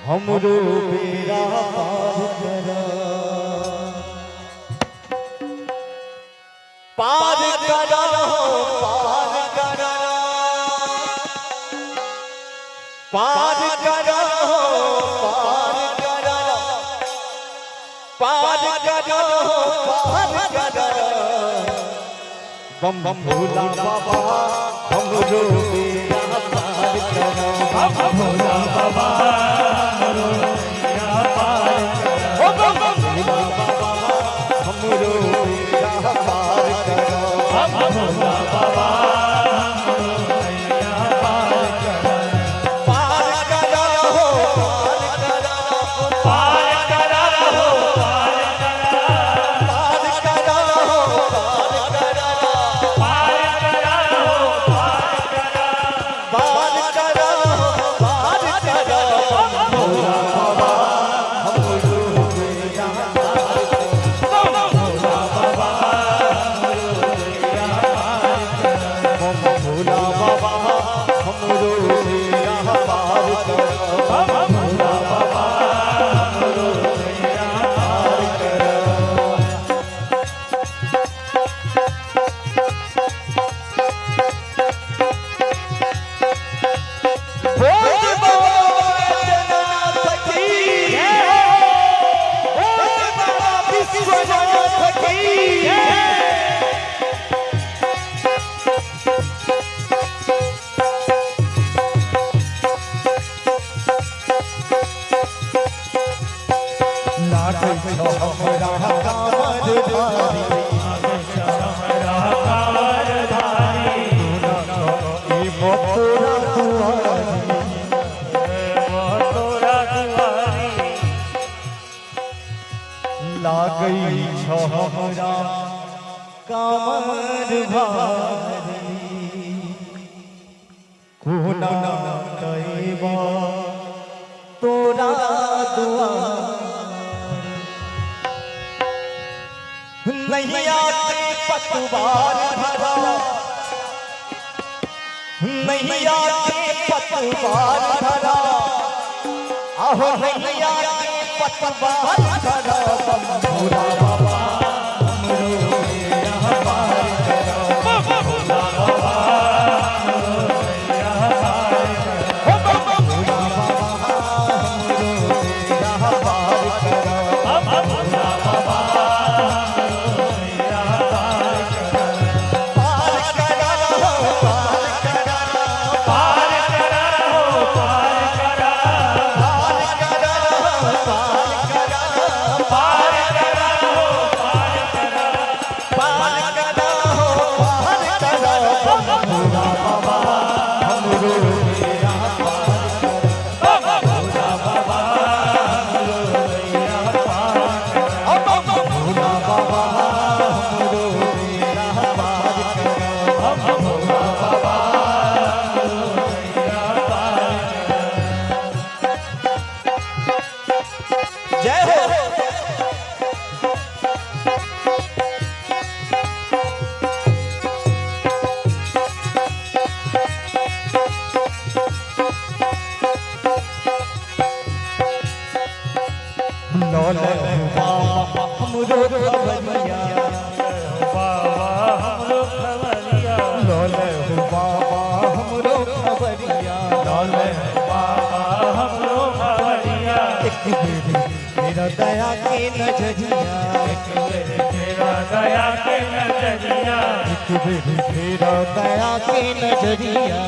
हमरो बेड़ा पार करा, पार करा, पार करा, पार करा, पार करा, पार करा, बम बम भोला बाबा हमरो बेड़ा पार करा, बम भोला बाबा हमरो बेड़ा पार करा, बम बम भोला बाबा हमरो बेड़ा पार करा, बम भोला बाबा हमरो बेड़ा पार करा, पार करा हो, पार करा, पार करा हो, पार करा, पार करा हो, पार करा, पार करा हो, पार करा, पार करा हो, पार करा, भोला बाबा हमरो बेड़ा पार करा, बम भोला बाबा हमरो बेड़ा पार करा, बम भोला बाबा हमरो बेड़ा पार करा, बम भोला बाबा हमरो बेड़ा पार करा। बोल बैद्यनाथ की बोल बाबा विश्वनाथ की लाडो हमरा कामर धारी ई मथुरा दुआरी लागई छ हमरा कामर भारी कोना कइबा तोरा दुआर नैया के पतवार धरा नैया के पतवार धरा आहो नैया के पतवार धरा भोला बाबा हमरो बेड़ा पार करा, भोला बाबा हमरो बेड़ा पार करा, भोला बाबा हमरो बेड़ा पार करा, भोला बाबा हमरो बेड़ा पार करा, पार करा हो, पार करा, पार करा हो, पार करा, पार करा हो, पार करा, पार करा हो, पार करा, पार करा हो, पार करा, भोला बाबा हमरो बेड़ा पार करा, भोला बाबा हमरो बेड़ा पार करा, भोला बाबा हमरो बेड़ा पार करा, भोला बाबा हमरो बेड़ा पार करा। जय हो। लौले बाबा हमरो खबरिया, बाबा हमरो खबरिया, लौले बाबा हमरो खबरिया, डोले बाबा हमरो खबरिया, एक बेरी मेरा दया के नजरिया, तेरा दया के नजरिया, एक बेरी मेरा दया के नजरिया,